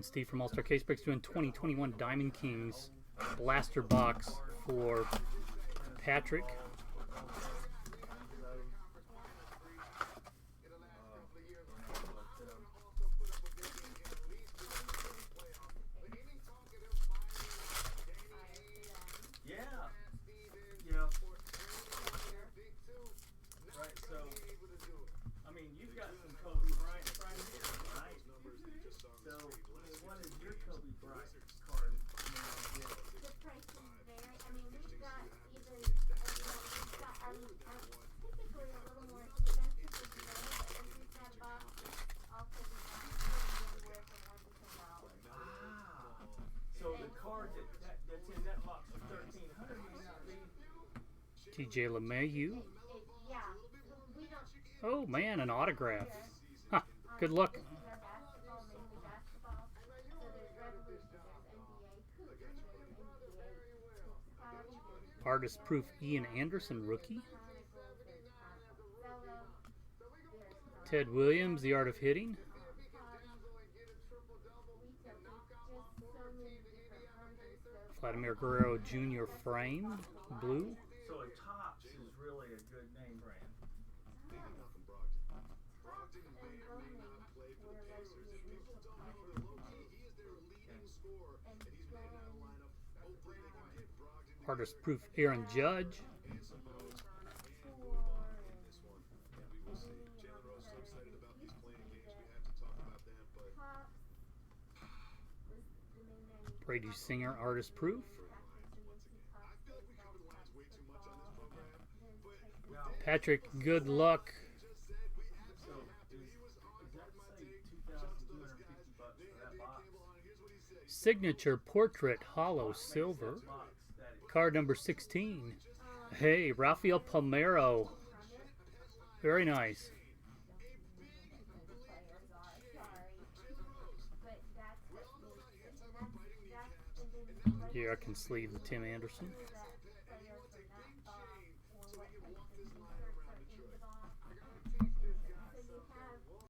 And Steve from All Star Case Breaks doing 2021 Diamond Kings blaster box for Patrick. Right, so, I mean, you've got some Kobe Bryant right here, right? So, what is your Kobe Bryant card? The price is very, I mean, we've got even, we've got, typically a little more expensive as well, but we've got a box also designed for worth of $1 to $10. Wow. So the card that's in that box for $1,300 may not be. TJ LeMahieu. Yeah, we don't. Oh man, an autograph. Huh, good luck. This is our basketball, mainly basketball. So there's Revolution, there's NBA, there's NBA, Artist proof Ian Anderson rookie. Ted Williams, The Art of Hitting. Vladimir Guerrero Jr. framed blue. So a Topps is really a good name brand. Artist proof Aaron Judge. Brady Singer artist proof. Patrick, good luck. So does that say $2,250 for that box? Signature portrait hollow silver. Card number 16. Hey, Rafael Palmeiro. Very nice. Here I can sleeve the Tim Anderson.